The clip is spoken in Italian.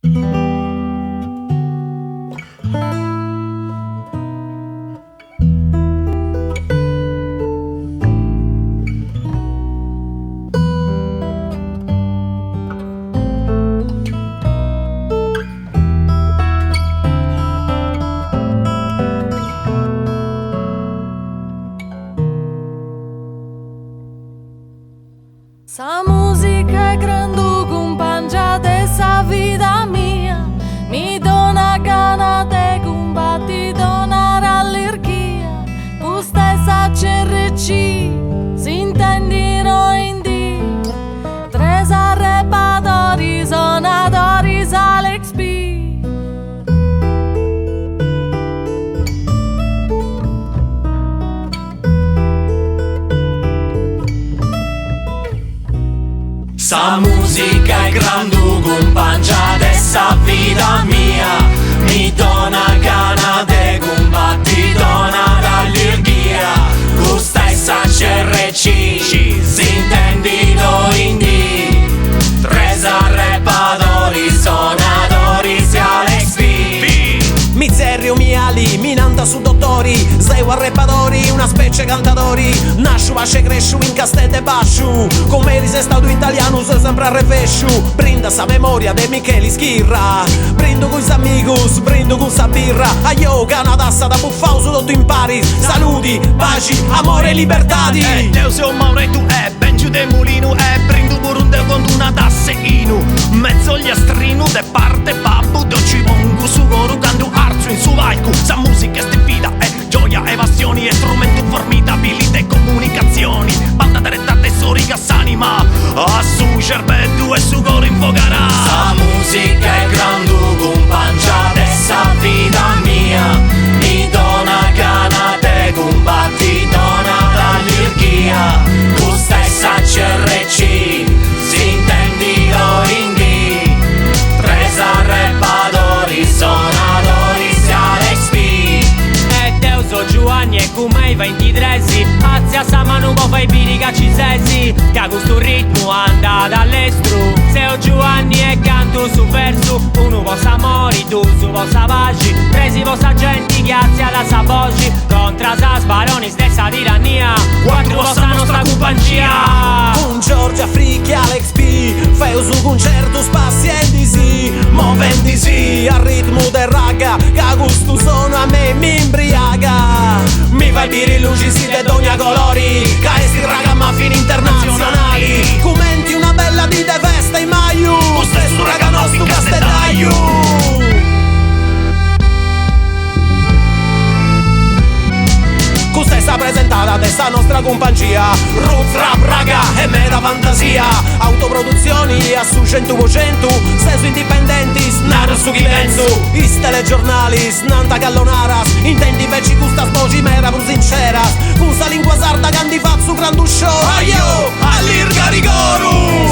Sa musica è grande compagna dessa vita mia, mi dona gana de combatti, dona rallergia, questa è sa CRC, si intendino in D, tre arrebatori, sonatori, Alex B. Sa musica è grande compagna dessa vita mia, mi dona gana de combatti, dona d'allergia, questa è sa CRC, si intendino in D, tre arrebatori, sonatori, Alex B. Miserio miali, minanta su dottori, sei arrebatori, una specie cantatori, nascio, vasce, cresciu in castelle e basciu, come eri sei stato italiano, sei sempre a refesciu, brinda sa memoria de Micheli Schirra, brindo con amigos, brindo con sa birra, aio, canadassa da buffao su tutto in Paris, saluti, baci, amore e libertadi. Deus è un maure tu è, ben giù de mulino è, brindo burunde con una tasse inu, mezzo gli astrinu de parte babbu, do ci vongu su goru candu arzu in su valcu, sa musica è stipida gioia, evasioni e strumenti formidabili de comunicazioni, banda diretta tesori gas anima, a su cervello e su coro infocarà. Sa musica è grande compagna dessa vita mia, mi dona gana de combatti, dona d'allergia, questa è sa CRC, si intendino in D, tre arrebatori, sonatori, Alex B. So Giovanni e come i 23, azia sa mano po' fai piri che ci sesi, che questo ritmo anda dall'estero, se o Giovanni e canto su verso, uno possa mori, tu su possa paci, presi possa gente grazie alla sa voce, contra sa sbaroni stessa tirannia, quattro possa nostra compagnia. Con Giorgia Fricchi, Alex B, fai un su concerto spazientisi, movendisi al ritmo del raga, che gusto sono a me mi imbriaga. Mi fai bere luci sì de ogni colori, che sti raga muffin internazionali, commenti una bella di de festa in maio, lo stesso raga nostro castellaio. Questa è sta presentata dessa nostra compagnia, Roots Rap raga e meta fantasia, autoproduzioni a su 100%, senso indipendenti, snaro su chi penso, is telegiornali, snanta callonaras, intendi veci gusta spogi mera pur sinceras, con sta lingua sarda che andi fazzo grandu show, aio, all'irga rigoru.